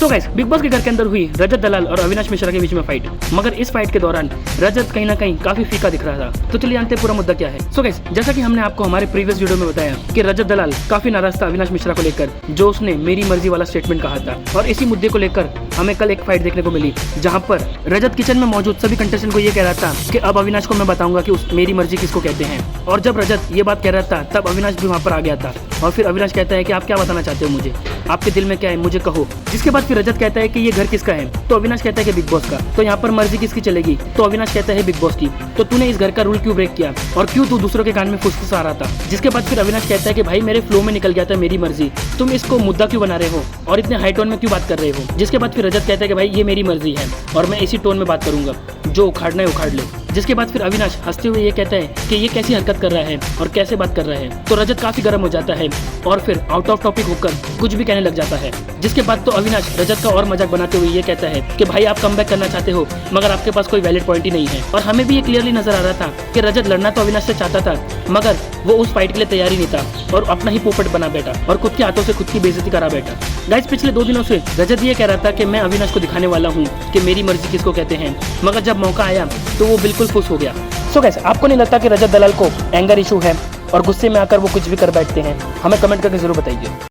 तो guys big boss के घर के अंदर हुई रजत दलाल और अविनाश मिश्रा के बीच में फाइट। मगर इस फाइट के दौरान रजत कहीं ना कहीं काफी फीका दिख रहा था। तो चलिए जानते हैं पूरा मुद्दा क्या है। सो गाइस जैसा कि हमने आपको हमारे प्रीवियस वीडियो में बताया कि रजत दलाल काफी नाराज था अविनाश मिश्रा को लेकर, जो उसने मेरी मर्जी वाला स्टेटमेंट कहा था। और इसी मुद्दे को लेकर हमें कल एक फाइट देखने को मिली, जहाँ पर रजत किचन में मौजूद सभी कंटेस्टेंट को ये कह रहा था कि अब अविनाश को मैं बताऊंगा कि मेरी मर्जी किसको कहते हैं। और जब रजत ये बात कह रहा था तब अविनाश भी वहाँ पर आ गया था। और फिर अविनाश कहता है कि आप क्या बताना चाहते हो मुझे, आपके दिल में क्या है मुझे कहो। जिसके बाद फिर रजत कहता है कि ये घर किसका है, तो अविनाश कहता है कि बिग बॉस का। तो यहाँ पर मर्जी किसकी चलेगी, तो अविनाश कहता है बिग बॉस की। तो तूने इस घर का रूल क्यों ब्रेक किया और क्यों तू दूसरों के कान में फुसफुसा रहा था। जिसके बाद फिर अविनाश कहता है कि भाई मेरे फ्लो में निकल गया था मेरी मर्जी, तुम इसको मुद्दा क्यों बना रहे हो और इतने हाई टोन में क्यों बात कर रहे हो। जिसके बाद फिर रजत कहता है कि भाई ये मेरी मर्जी है और मैं इसी टोन में बात करूंगा, जो उखाड़ना है उखाड़ ले। जिसके बाद फिर अविनाश हंसते हुए ये कहता है कि ये कैसी हरकत कर रहा है और कैसे बात कर रहा है। तो रजत काफी गर्म हो जाता है और फिर आउट ऑफ टॉपिक होकर कुछ भी कहने लग जाता है। जिसके बाद तो अविनाश रजत का और मजाक बनाते हुए ये कहता है कि भाई आप कमबैक करना चाहते हो मगर आपके पास कोई वैलिड पॉइंट ही नहीं है। और हमें भी ये क्लियरली नजर आ रहा था कि रजत लड़ना तो अविनाश से चाहता था मगर वो उस फाइट के लिए तैयार ही नहीं था और अपना ही पोपट बना बैठा और खुद के हाथों से खुद की बेइज्जती करा बैठा। गाइस पिछले 2 दिनों से रजत ये कह रहा था कि मैं अविनाश को दिखाने वाला हूँ कि मेरी मर्जी किसको कहते हैं, मगर जब मौका आया तो वो बिल्कुल खुश हो गया। सो गाइस आपको नहीं लगता कि रजत दलाल को एंगर इशू है और गुस्से में आकर वो कुछ भी कर बैठते हैं? हमें कमेंट करके जरूर बताइए।